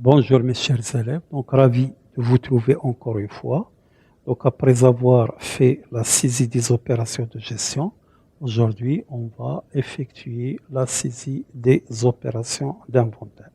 Bonjour mes chers élèves, donc ravi de vous trouver encore une fois. Donc après avoir fait la saisie des opérations de gestion, aujourd'hui on va effectuer la saisie des opérations d'inventaire.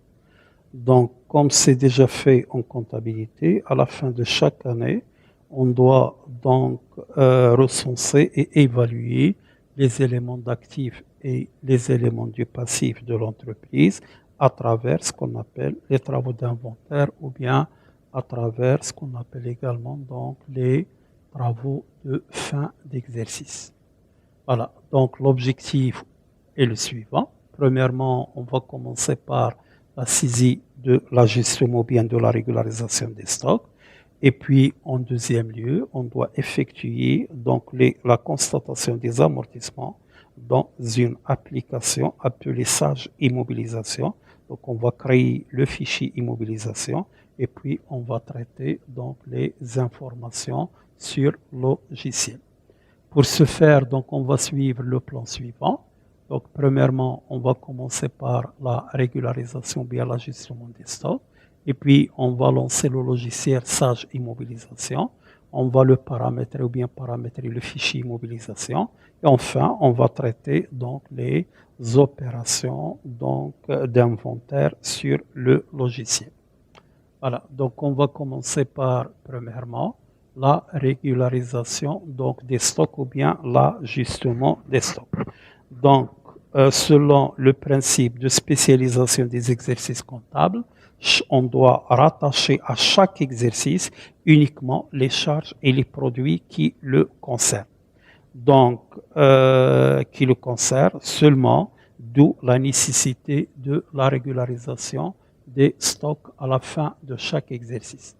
Donc comme c'est déjà fait en comptabilité, à la fin de chaque année, on doit donc recenser et évaluer les éléments d'actifs et les éléments du passif de l'entreprise à travers ce qu'on appelle les travaux d'inventaire ou bien à travers ce qu'on appelle également donc les travaux de fin d'exercice. Voilà, donc l'objectif est le suivant. Premièrement, on va commencer par la saisie de la gestion ou bien de la régularisation des stocks. Et puis, en deuxième lieu, on doit effectuer donc la constatation des amortissements dans une application appelée Sage Immobilisation. Donc, on va créer le fichier immobilisation et puis on va traiter donc les informations sur le logiciel. Pour ce faire, donc, on va suivre le plan suivant. Donc, premièrement, on va commencer par la régularisation via l'ajustement des stocks. Et puis, on va lancer le logiciel Sage Immobilisation. On va le paramétrer ou bien paramétrer le fichier immobilisation. Et enfin, on va traiter donc les opérations donc d'inventaire sur le logiciel. Voilà, donc on va commencer par, premièrement, la régularisation donc, des stocks ou bien l'ajustement des stocks. Donc, selon le principe de spécialisation des exercices comptables, on doit rattacher à chaque exercice uniquement les charges et les produits qui le concernent. Donc, qui le concernent seulement, d'où la nécessité de la régularisation des stocks à la fin de chaque exercice.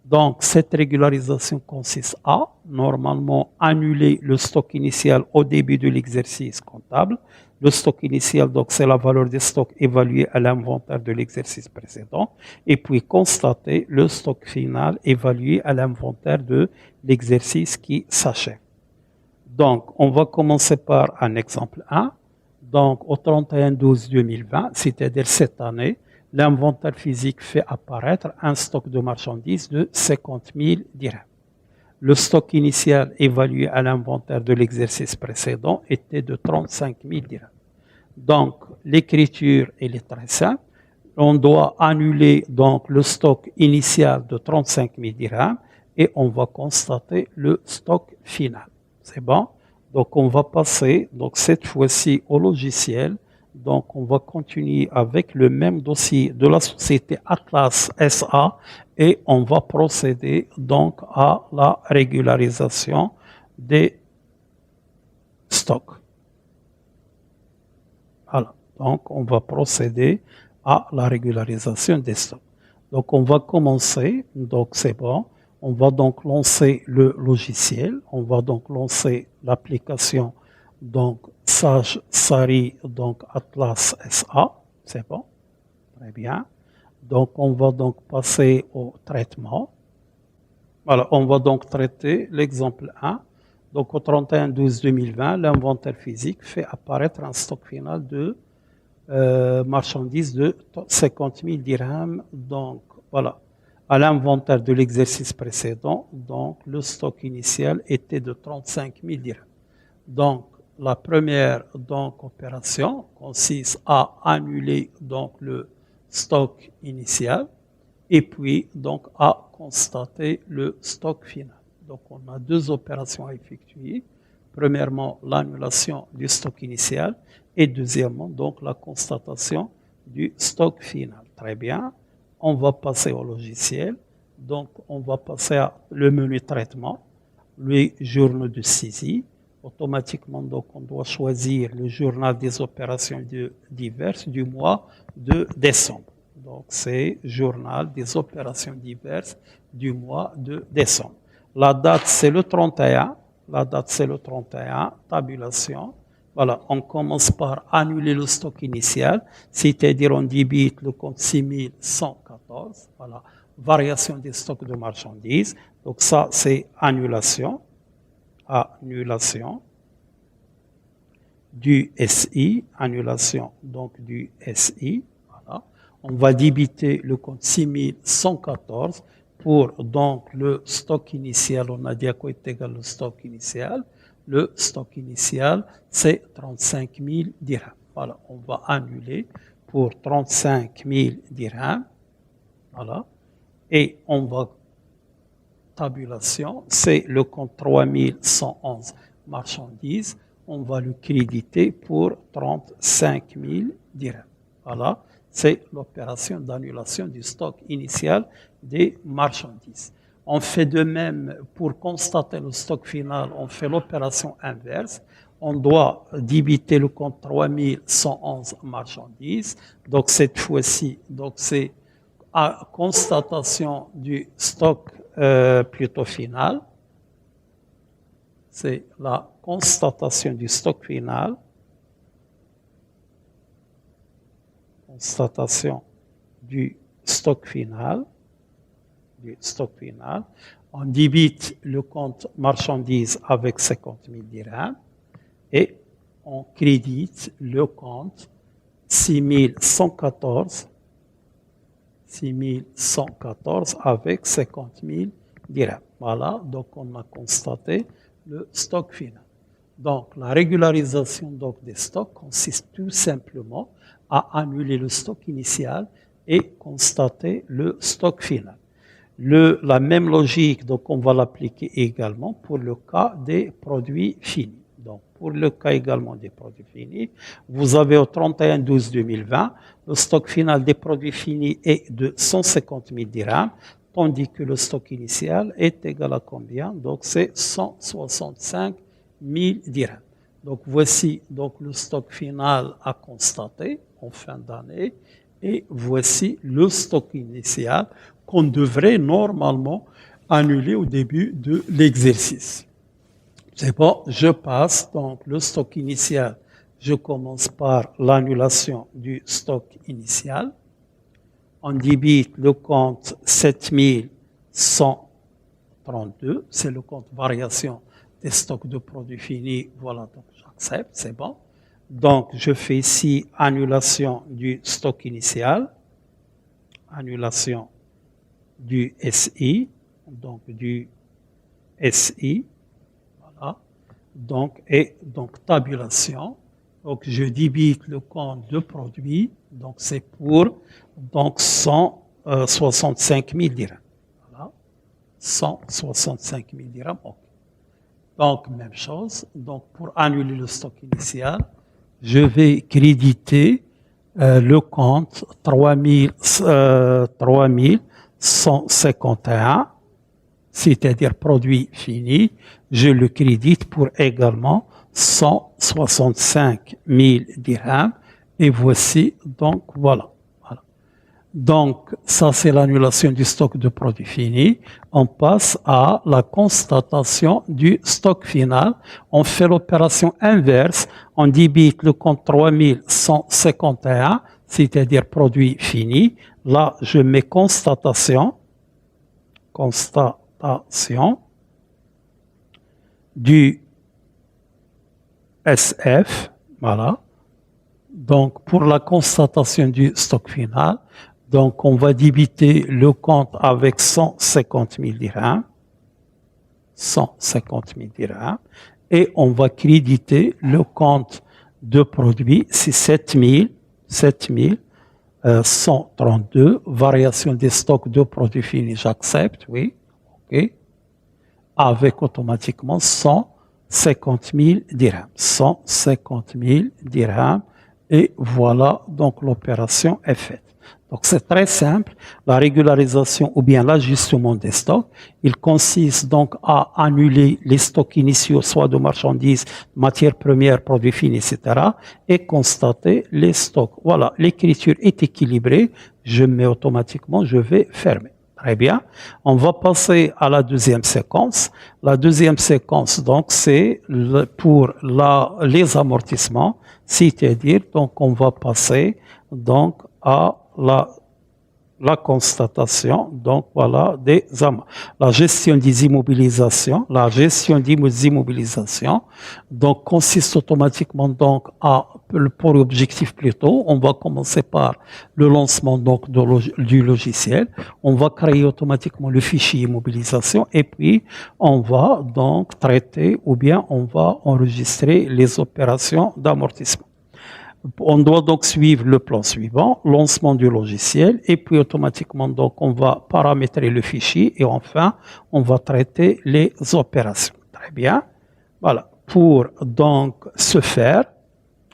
Donc, cette régularisation consiste à, normalement, annuler le stock initial au début de l'exercice comptable. Le stock initial, donc, c'est la valeur des stocks évaluée à l'inventaire de l'exercice précédent. Et puis, constater le stock final évalué à l'inventaire de l'exercice qui s'achève. Donc, on va commencer par un exemple 1. Donc, au 31-12-2020, c'est-à-dire cette année, l'inventaire physique fait apparaître un stock de marchandises de 50 000 dirhams. Le stock initial évalué à l'inventaire de l'exercice précédent était de 35 000 dirhams. Donc, l'écriture, elle est très simple. On doit annuler donc le stock initial de 35 000 dirhams et on va constater le stock final. C'est bon? Donc, on va passer donc cette fois-ci au logiciel. Donc, on va continuer avec le même dossier de la société Atlas SA et on va procéder donc à la régularisation des stocks. Voilà. Donc, on va procéder à la régularisation des stocks. Donc, on va commencer. Donc, c'est bon. On va donc lancer le logiciel. On va donc lancer l'application donc Sage Sari donc Atlas SA. C'est bon. Très bien. Donc, on va donc passer au traitement. Voilà, on va donc traiter l'exemple 1. Donc, au 31-12-2020, l'inventaire physique fait apparaître un stock final de marchandises de 50 000 dirhams. Donc, voilà. À l'inventaire de l'exercice précédent, donc, le stock initial était de 35 000 dirhams. Donc, la première donc, opération consiste à annuler donc, le stock initial et puis donc à constater le stock final. Donc on a deux opérations à effectuer. Premièrement, l'annulation du stock initial et deuxièmement, donc la constatation du stock final. Très bien. On va passer au logiciel. Donc on va passer à le menu traitement, les journaux de saisie. Automatiquement, donc, on doit choisir le journal des opérations diverses du mois de décembre. Donc, c'est journal des opérations diverses du mois de décembre. La date, c'est le 31. La date, c'est le 31. Tabulation. Voilà, on commence par annuler le stock initial, c'est-à-dire on débite le compte 6114. Voilà, variation des stocks de marchandises. Donc, ça, c'est annulation. Annulation du SI, annulation donc du SI. Voilà. on va débiter le compte 6114 pour donc le stock initial. On a dit à quoi est égal le stock initial. Le stock initial, c'est 35 000 dirhams. Voilà, on va annuler pour 35 000 dirhams. Voilà. Et on va, tabulation, c'est le compte 3111 marchandises. On va le créditer pour 35 000 dirhams. Voilà, c'est l'opération d'annulation du stock initial des marchandises. On fait de même pour constater le stock final, on fait l'opération inverse. On doit débiter le compte 3111 marchandises. Donc cette fois-ci, donc c'est à constatation du stock plutôt final. C'est la constatation du stock final. Constatation du stock final. On débite le compte marchandises avec 50 000 dirhams et on crédite le compte 6114 avec 50 000 dirhams. Voilà, donc on a constaté le stock final. Donc la régularisation donc, des stocks consiste tout simplement à annuler le stock initial et constater le stock final. La même logique, donc on va l'appliquer également pour le cas des produits finis. Donc pour le cas également des produits finis, vous avez au 31/12/2020, le stock final des produits finis est de 150 000 dirhams, tandis que le stock initial est égal à combien? Donc c'est 165 000 dirhams. Donc voici donc le stock final à constater en fin d'année et voici le stock initial qu'on devrait normalement annuler au début de l'exercice. C'est bon, je passe donc le stock initial. Je commence par l'annulation du stock initial. On débite le compte 7132, c'est le compte variation des stocks de produits finis. Voilà, donc j'accepte, c'est bon. Donc je fais ici annulation du stock initial, annulation du SI, donc du SI, voilà, donc, et donc tabulation, donc je débite le compte de produit, donc c'est pour donc 165 000 dirhams, voilà, 165 000 dirhams, ok. Donc même chose, donc pour annuler le stock initial, je vais créditer le compte 3151, c'est-à-dire produit fini, je le crédite pour également 165 000 dirhams. Et voici, donc voilà. Donc ça c'est l'annulation du stock de produits finis. On passe à la constatation du stock final. On fait l'opération inverse. On débite le compte 3151, c'est-à-dire produit fini. Là, je mets constatation du SF, voilà. Donc, pour la constatation du stock final, donc on va débiter le compte avec 150 000 dirhams, 150 000 dirhams, et on va créditer le compte de produit, c'est 7132, variation des stocks de produits finis, j'accepte, oui, ok, avec automatiquement 150 000 dirhams, 150 000 dirhams, et voilà, donc l'opération est faite. Donc c'est très simple, la régularisation ou bien l'ajustement des stocks, il consiste donc à annuler les stocks initiaux, soit de marchandises, matières premières, produits finis, etc. et constater les stocks. Voilà, l'écriture est équilibrée, je mets automatiquement, je vais fermer. Très bien, on va passer à la deuxième séquence. La deuxième séquence, donc, c'est pour les amortissements, c'est-à-dire, donc, on va passer donc à la constatation, donc voilà, des amendes. La gestion des immobilisations, donc consiste automatiquement donc à, pour objectif plutôt, on va commencer par le lancement donc du logiciel, on va créer automatiquement le fichier immobilisation et puis on va donc traiter ou bien on va enregistrer les opérations d'amortissement. On doit donc suivre le plan suivant, lancement du logiciel, et puis automatiquement, donc, on va paramétrer le fichier et enfin, on va traiter les opérations. Très bien. Voilà. Pour donc ce faire,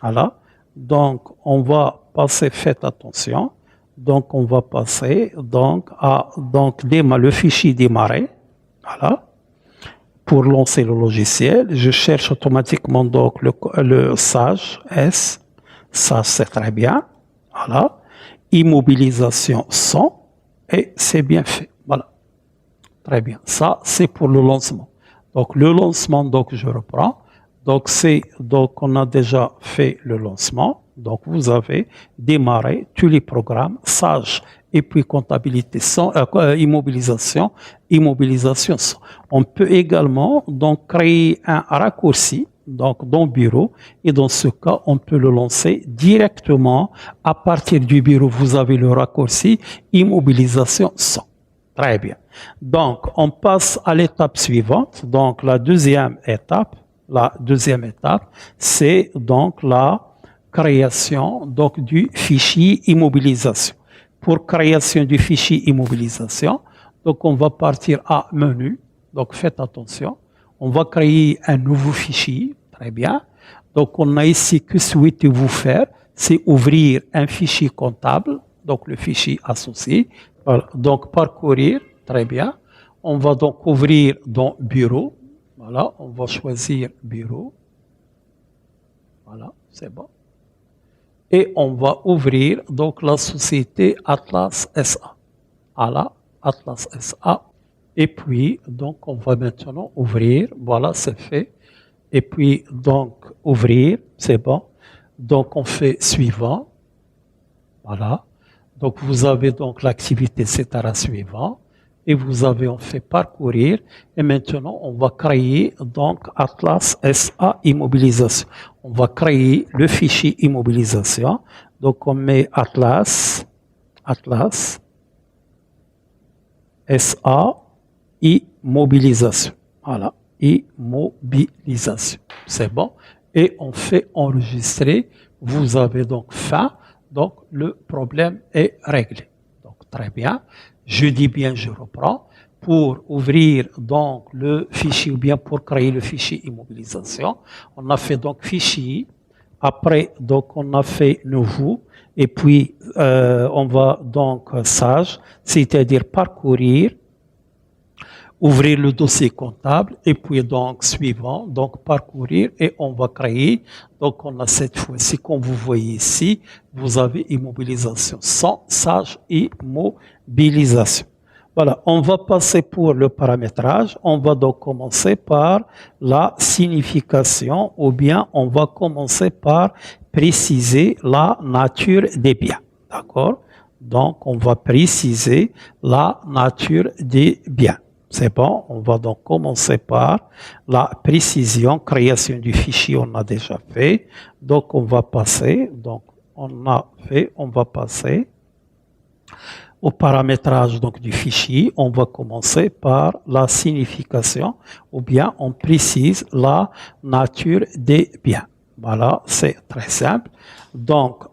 voilà, donc on va passer, faites attention, donc on va passer donc à donc, le fichier démarrer, voilà. Pour lancer le logiciel, je cherche automatiquement donc le sage S. Ça, c'est très bien. Voilà. Immobilisation 100 et c'est bien fait. Voilà. Très bien. Ça, c'est pour le lancement. Donc, le lancement, donc, je reprends. Donc, on a déjà fait le lancement. Donc, vous avez démarré tous les programmes Sage et puis comptabilité 100, immobilisation 100. On peut également donc créer un raccourci donc dans Bureau, et dans ce cas, on peut le lancer directement à partir du bureau. Vous avez le raccourci immobilisation 100. Très bien. Donc, on passe à l'étape suivante. Donc, la deuxième étape, c'est donc la création donc du fichier immobilisation. Pour création du fichier immobilisation, donc on va partir à menu. Donc, faites attention. On va créer un nouveau fichier. Très bien. Donc, on a ici que souhaitez-vous faire, c'est ouvrir un fichier comptable, donc le fichier associé. Voilà. Donc, parcourir. Très bien. On va donc ouvrir dans Bureau. Voilà. On va choisir Bureau. Voilà. C'est bon. Et on va ouvrir donc la société Atlas SA. Voilà. Atlas SA. Et puis, donc, on va maintenant ouvrir. Voilà, c'est fait. Et puis, donc, ouvrir, c'est bon. Donc, on fait suivant. Voilà. Donc, vous avez donc l'activité, etc. suivant. Et vous avez, on fait parcourir. Et maintenant, on va créer donc Atlas SA immobilisation. On va créer le fichier immobilisation. Donc, on met Atlas SA immobilisation. Voilà. Immobilisation. C'est bon. Et on fait enregistrer. Vous avez donc fin. Donc, le problème est réglé. Donc, très bien. Je dis bien, je reprends. Pour ouvrir donc le fichier ou bien pour créer le fichier immobilisation, on a fait donc fichier. Après, donc, on a fait nouveau. Et puis, on va donc sage, c'est-à-dire parcourir. Ouvrir le dossier comptable et puis donc suivant, donc parcourir et on va créer. Donc on a cette fois-ci, comme vous voyez ici, vous avez immobilisation sans sage immobilisation. Voilà, on va passer pour le paramétrage. On va donc commencer par la signification ou bien on va commencer par préciser la nature des biens. D'accord? Donc on va préciser la nature des biens. C'est bon, on va donc commencer par la précision, création du fichier, on a déjà fait. Donc, on va passer, donc on a fait, on va passer au paramétrage donc, du fichier. On va commencer par la signification ou bien on précise la nature des biens. Voilà, c'est très simple. Donc,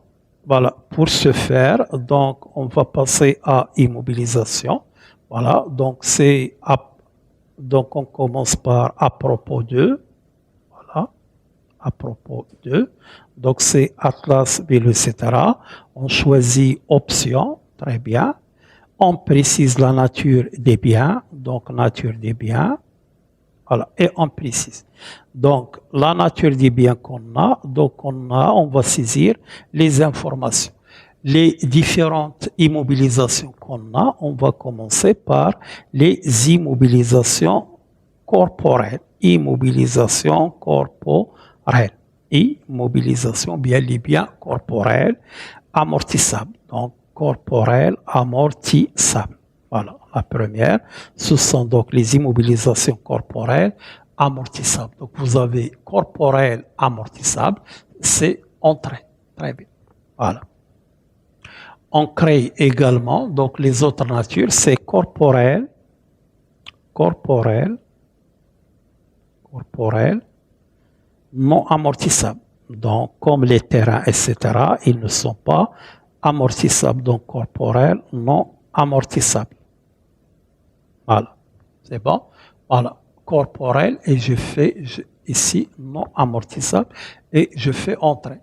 voilà, pour ce faire, donc on va passer à immobilisation. Voilà, donc donc on commence par à propos de, voilà, à propos de, donc c'est Atlas, etc. On choisit option, très bien. On précise la nature des biens, donc nature des biens, voilà, et on précise. Donc la nature des biens qu'on a, donc on va saisir les informations. Les différentes immobilisations qu'on a, on va commencer par les immobilisations corporelles. Immobilisation corporelle. Immobilisation, bien les biens corporels amortissables. Donc, corporelles amortissables. Voilà, la première, ce sont donc les immobilisations corporelles amortissables. Donc vous avez corporelles amortissables, c'est entrée. Très bien. Voilà. On crée également, donc les autres natures, c'est corporel, non amortissables. Donc, comme les terrains, etc., ils ne sont pas amortissables. Donc, corporel, non amortissable. Voilà. C'est bon? Voilà. Corporel, et je fais ici non amortissable, et je fais entrer.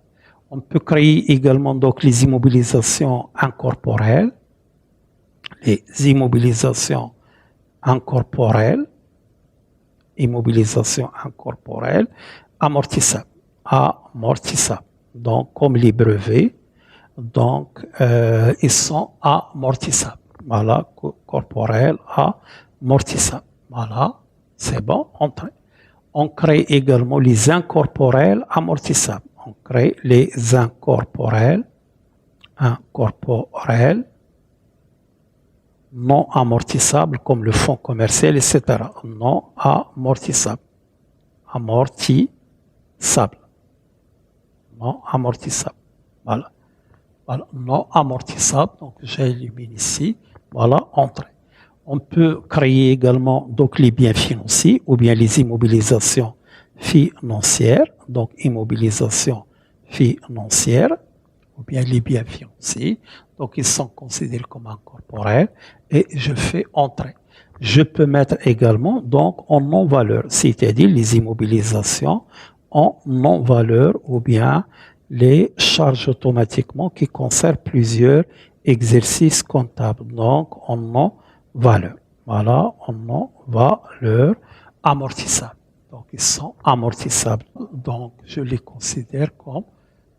On peut créer également donc les immobilisations incorporelles, amortissables. Donc, comme les brevets, donc ils sont amortissables. Voilà, corporels, amortissables. Voilà, c'est bon, entrée. On crée également les incorporels amortissables. On crée les incorporels non amortissables comme le fonds commercial, etc. Non amortissables. Non amortissable. Voilà. Voilà. Non amortissable. Donc, j'élimine ici. Voilà, entrée. On peut créer également donc les biens financiers ou bien les immobilisations financières. Donc, immobilisation financière ou bien les biens financiers. Donc, ils sont considérés comme incorporels et je fais entrer. Je peux mettre également donc en non-valeur, c'est-à-dire les immobilisations en non-valeur ou bien les charges automatiquement qui concernent plusieurs exercices comptables. Donc, en non-valeur. Voilà, en non-valeur amortissable. Donc, ils sont amortissables. Donc, je les considère comme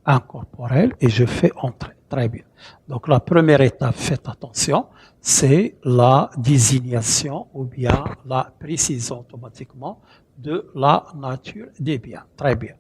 incorporels et je fais entrer. Très bien. Donc, la première étape, faites attention, c'est la désignation ou bien la précision automatiquement de la nature des biens. Très bien.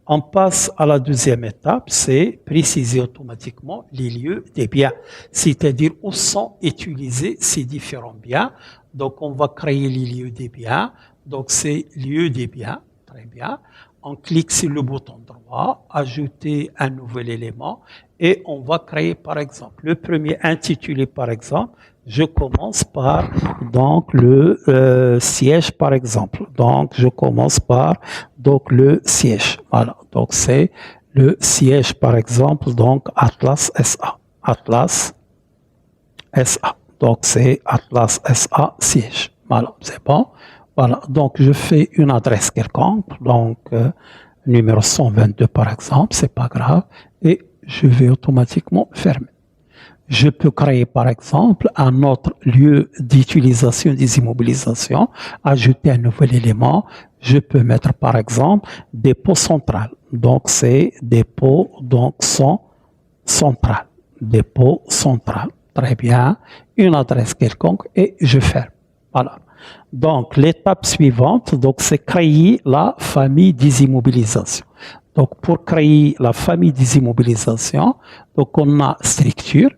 On passe à la deuxième étape, c'est préciser automatiquement les lieux des biens, c'est-à-dire où sont utilisés ces différents biens. Donc, on va créer les lieux des biens. Donc, c'est lieu des biens. Très bien. On clique sur le bouton droit, ajouter un nouvel élément et on va créer par exemple le premier intitulé par exemple. Je commence par donc le siège par exemple. Donc je commence par donc le siège. Voilà. Donc c'est le siège par exemple donc Atlas SA. Atlas SA. Donc c'est Atlas SA siège. Voilà, c'est bon. Voilà, donc je fais une adresse quelconque, donc numéro 122 par exemple, c'est pas grave, et je vais automatiquement fermer. Je peux créer par exemple un autre lieu d'utilisation des immobilisations, ajouter un nouvel élément. Je peux mettre par exemple dépôt central. Donc c'est dépôt donc central. Dépôt central. Très bien. Une adresse quelconque et je ferme. Voilà. Donc, l'étape suivante, donc, c'est créer la famille des immobilisations. Donc, pour créer la famille des immobilisations, donc, on a structure,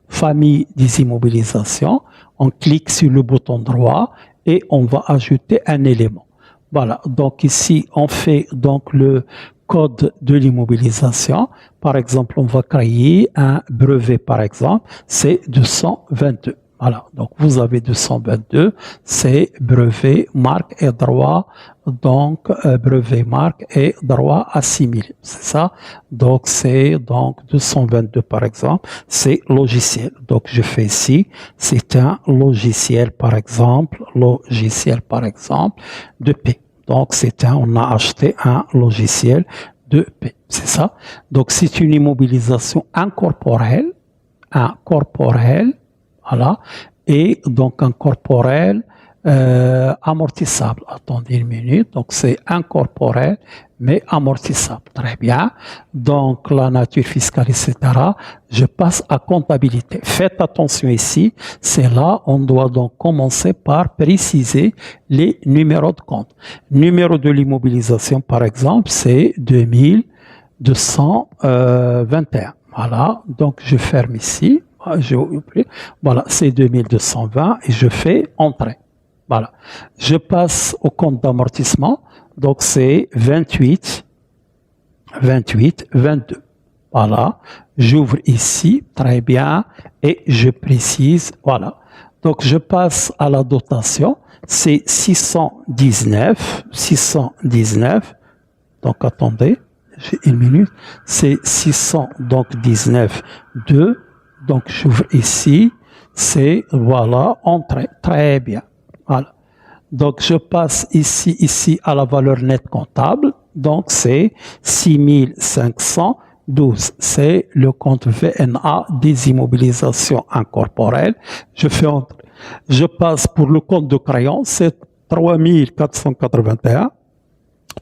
famille des immobilisations, on clique sur le bouton droit et on va ajouter un élément. Voilà. Donc, ici, on fait donc le code de l'immobilisation. Par exemple, on va créer un brevet, par exemple, c'est 222. Voilà, donc vous avez 222, c'est brevet, marque et droit, donc brevet, marque et droit assimilé, c'est ça. Donc c'est donc 222 par exemple, c'est logiciel. Donc je fais ici, c'est un logiciel par exemple de paie. Donc on a acheté un logiciel de paie, c'est ça. Donc c'est une immobilisation incorporelle, voilà, et donc un corporel amortissable. Attendez une minute, donc c'est incorporel mais amortissable. Très bien. Donc la nature fiscale, etc. Je passe à comptabilité. Faites attention ici, c'est là on doit donc commencer par préciser les numéros de compte. Numéro de l'immobilisation, par exemple, c'est 2221. Voilà, donc je ferme ici. j'ai oublié. Voilà, c'est 2220 et je fais entrée. Voilà. Je passe au compte d'amortissement. Donc, c'est 28, 22. Voilà. J'ouvre ici. Très bien. Et je précise. Voilà. Donc, je passe à la dotation. C'est 619. Donc, attendez. J'ai une minute. C'est 619, 2. Donc, j'ouvre ici. C'est, voilà, entrée. Très bien. Voilà. Donc, je passe ici à la valeur nette comptable. Donc, c'est 6512. C'est le compte VNA des immobilisations incorporelles. Je fais entrer. Je passe pour le compte de créance, c'est 3481.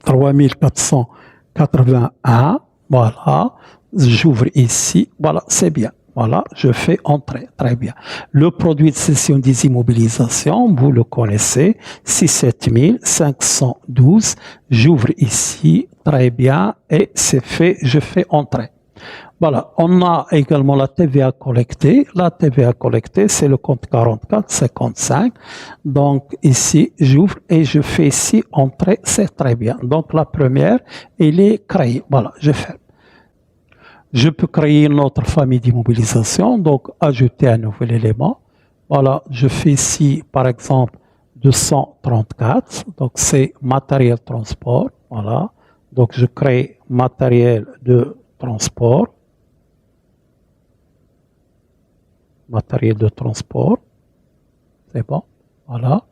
3481. Voilà. J'ouvre ici. Voilà, c'est bien. Voilà, je fais entrer. Très bien. Le produit de cession des immobilisations, vous le connaissez, 67 512. J'ouvre ici. Très bien. Et c'est fait. Je fais entrer. Voilà. On a également la TVA collectée. La TVA collectée, c'est le compte 4455. Donc, ici, j'ouvre et je fais ici entrer. C'est très bien. Donc, la première, elle est créée. Voilà, je ferme. Je peux créer une autre famille d'immobilisation, donc ajouter un nouvel élément. Voilà, je fais ici, par exemple, 234. Donc, c'est matériel transport. Voilà. Donc, je crée matériel de transport. Matériel de transport. C'est bon. Voilà.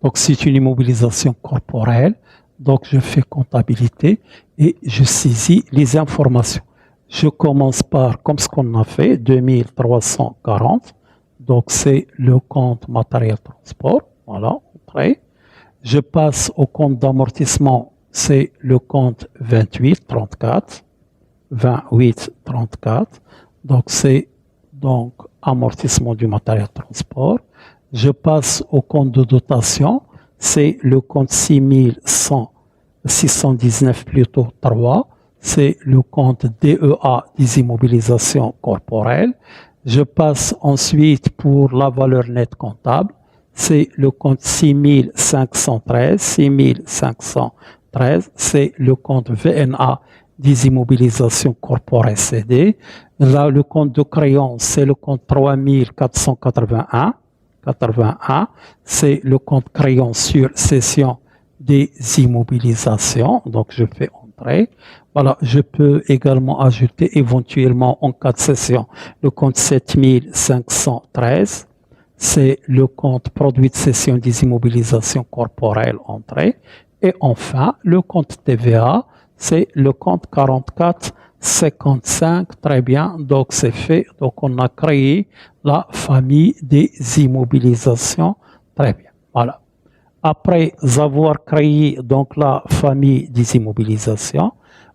Donc, c'est une immobilisation corporelle. Donc, je fais comptabilité et je saisis les informations. Je commence par, comme ce qu'on a fait, 2340. Donc, c'est le compte matériel transport. Voilà, entrée. Je passe au compte d'amortissement. C'est le compte 2834. 2834. Donc, c'est donc amortissement du matériel transport. Je passe au compte de dotation. C'est le compte 619 plutôt 3. C'est le compte DEA des immobilisations corporelles. Je passe ensuite pour la valeur nette comptable. C'est le compte 6513. 6513, c'est le compte VNA des immobilisations corporelles CD. Là, le compte de créance, c'est le compte 3481. 81, c'est le compte créance sur cession des immobilisations. Donc, je fais entrer. Voilà, je peux également ajouter éventuellement en cas de cession le compte 7513. C'est le compte produit de cession des immobilisations corporelles entrée. Et enfin, le compte TVA, c'est le compte 4455. Très bien, donc c'est fait. Donc on a créé la famille des immobilisations. Très bien, voilà. Après avoir créé donc la famille des immobilisations,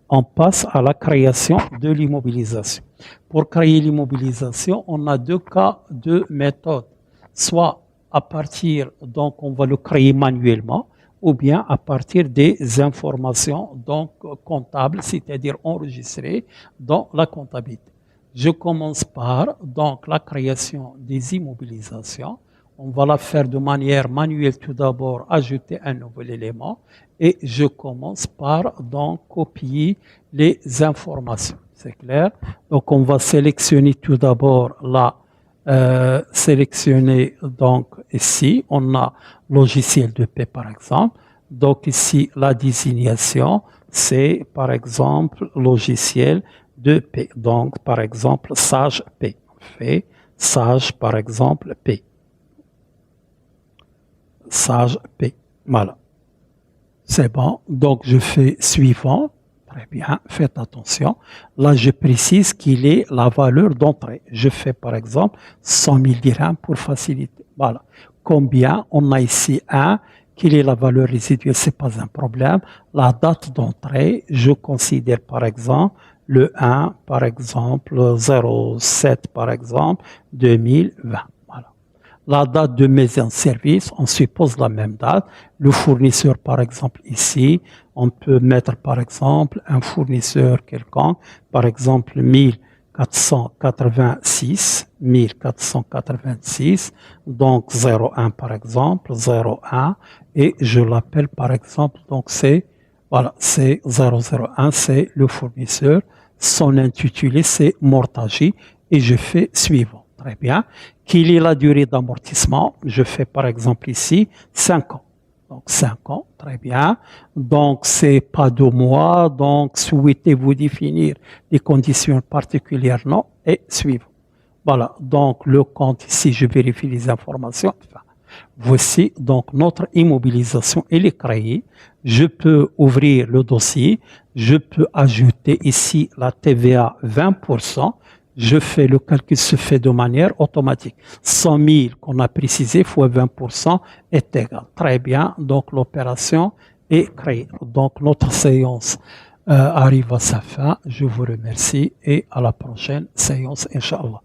on passe à la création de l'immobilisation. Pour créer l'immobilisation, on a deux cas, deux méthodes. Soit à partir, donc on va le créer manuellement, ou bien à partir des informations donc comptables, c'est-à-dire enregistrées dans la comptabilité. Je commence par donc la création des immobilisations. On va la faire de manière manuelle tout d'abord, ajouter un nouvel élément et je commence par donc copier les informations. C'est clair? Donc on va sélectionner tout d'abord sélectionner donc ici, on a logiciel de paie par exemple. Donc ici, la désignation, c'est par exemple logiciel de paie. Donc par exemple, Sage Paie. On fait Sage par exemple Paie. Sage Paie. Voilà. C'est bon. Donc je fais suivant. Très bien, faites attention. Là, je précise qu'il est la valeur d'entrée. Je fais par exemple 100 000 dirhams pour faciliter. Voilà. Combien? On a ici 1. Quelle est la valeur résiduelle? Ce n'est pas un problème. La date d'entrée, je considère par exemple le 1, par exemple 07, par exemple 2020. Voilà. La date de mise en service, on suppose la même date. Le fournisseur, par exemple, ici, on peut mettre, par exemple, un fournisseur quelconque, par exemple, 1000 1486, donc 01 par exemple, 01, et je l'appelle par exemple, donc c'est, voilà, c'est 001, c'est le fournisseur, son intitulé c'est Mortaji, et je fais suivant. Très bien. Quelle est la durée d'amortissement? Je fais par exemple ici 5 ans. Donc 5 ans, très bien. Donc c'est pas 2 mois. Donc souhaitez-vous définir des conditions particulières? Non. Et suivant. Voilà. Donc le compte ici, je vérifie les informations. Enfin, voici donc notre immobilisation. Elle est créée. Je peux ouvrir le dossier. Je peux ajouter ici la TVA 20%. Je fais le calcul se fait de manière automatique. 100 000 qu'on a précisé fois 20% est égal. Très bien. Donc l'opération est créée. Donc notre séance arrive à sa fin. Je vous remercie et à la prochaine séance, Inch'Allah.